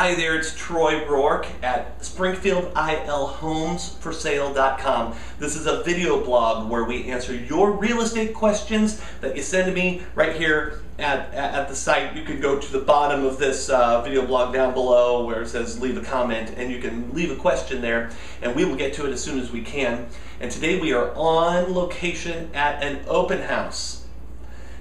Hi there, it's Troy Roark at Springfield ILHomesForSale.com. This is a video blog where we answer your real estate questions that you send to me right here at the site. You can go to the bottom of this video blog down below where it says leave a comment, and you can leave a question there and we will get to it as soon as we can. And today we are on location at an open house.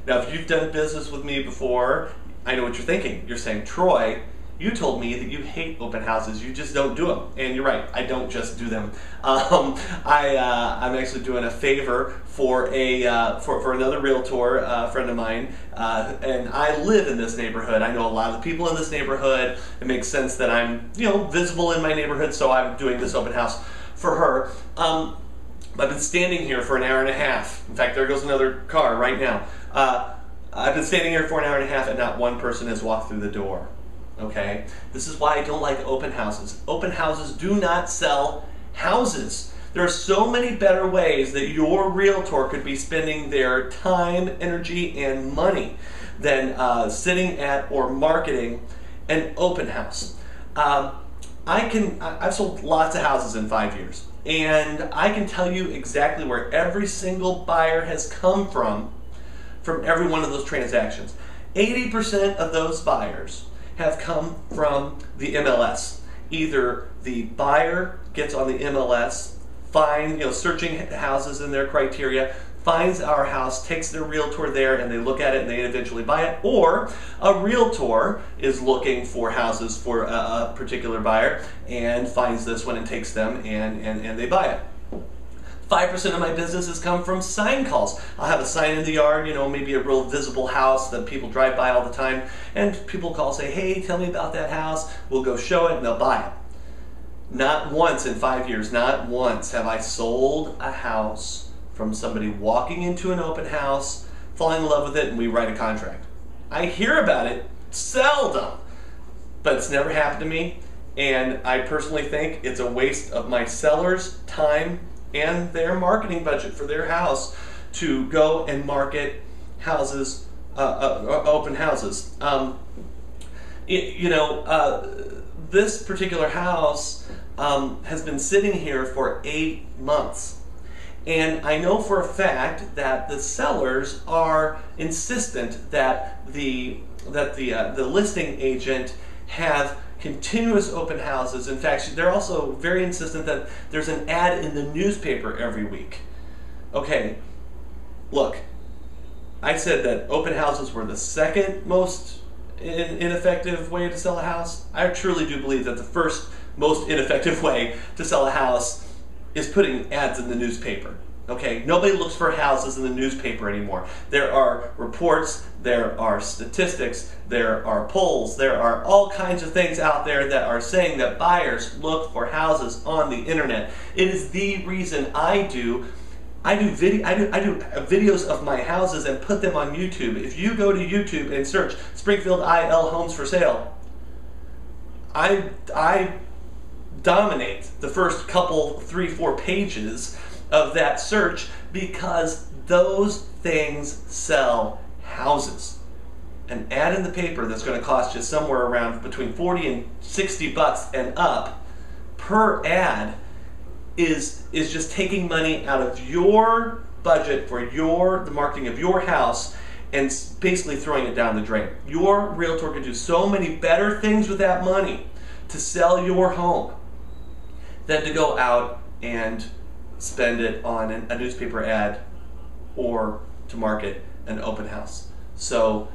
Now if you've done business with me before, I know what you're thinking. You're saying, Troy, you told me that you hate open houses. You just don't do them. And you're right, I don't just do them. I'm actually doing a favor for another realtor friend of mine, and I live in this neighborhood. I know a lot of the people in this neighborhood. It makes sense that I'm visible in my neighborhood, so I'm doing this open house for her. I've been standing here for an hour and a half. In fact, there goes another car right now. I've been standing here for an hour and a half and not one person has walked through the door. Okay, this is why I don't like open houses. Open houses do not sell houses. There are so many better ways that your realtor could be spending their time, energy, and money than sitting at or marketing an open house. I've sold lots of houses in 5 years, and I can tell you exactly where every single buyer has come from every one of those transactions. 80% of those buyers have come from the MLS. Either the buyer gets on the MLS, searching houses in their criteria, finds our house, takes their realtor there, and they look at it and they eventually buy it, or a realtor is looking for houses for a particular buyer and finds this one and takes them and they buy it. 5% of my business has come from sign calls. I'll have a sign in the yard, maybe a real visible house that people drive by all the time, and people call, say, hey, tell me about that house. We'll go show it and they'll buy it. Not once in 5 years, not once have I sold a house from somebody walking into an open house, falling in love with it, and we write a contract. I hear about it seldom, but it's never happened to me, and I personally think it's a waste of my seller's time and their marketing budget for their house to go and market houses, open houses. This particular house has been sitting here for 8 months. And I know for a fact that the sellers are insistent that the listing agent have continuous open houses. In fact, they're also very insistent that there's an ad in the newspaper every week. Okay, look, I said that open houses were the second most ineffective way to sell a house. I truly do believe that the first most ineffective way to sell a house is putting ads in the newspaper. Okay, nobody looks for houses in the newspaper anymore. There are reports, there are statistics, there are polls, there are all kinds of things out there that are saying that buyers look for houses on the internet. It is the reason I do videos of my houses and put them on YouTube. If you go to YouTube and search Springfield IL Homes for Sale, I dominate the first couple, 3, 4 pages of that search because those things sell houses. An ad in the paper that's going to cost you somewhere around between 40 and 60 bucks and up per ad is just taking money out of your budget for the marketing of your house and basically throwing it down the drain. Your realtor could do so many better things with that money to sell your home than to go out and spend it on a newspaper ad or to market an open house. So,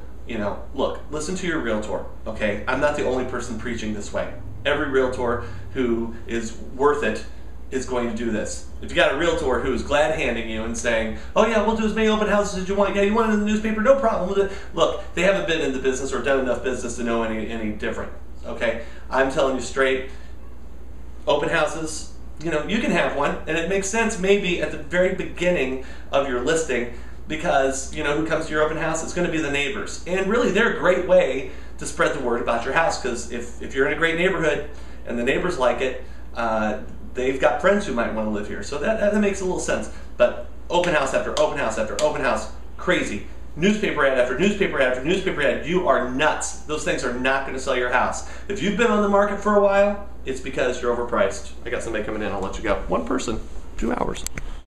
look, listen to your realtor, okay? I'm not the only person preaching this way. Every realtor who is worth it is going to do this. If you got a realtor who is glad-handing you and saying, oh yeah, we'll do as many open houses as you want. Yeah, you want it in the newspaper? No problem with it. Look, they haven't been in the business or done enough business to know any different, okay? I'm telling you straight, open houses, you can have one, and it makes sense maybe at the very beginning of your listing because, who comes to your open house? It's going to be the neighbors. And really, they're a great way to spread the word about your house because if you're in a great neighborhood and the neighbors like it, they've got friends who might want to live here. So that makes a little sense. But open house after open house after open house, crazy. newspaper ad after newspaper ad after newspaper ad. You are nuts. Those things are not going to sell your house. If you've been on the market for a while, it's because you're overpriced. I got somebody coming in. I'll let you go. One person, 2 hours.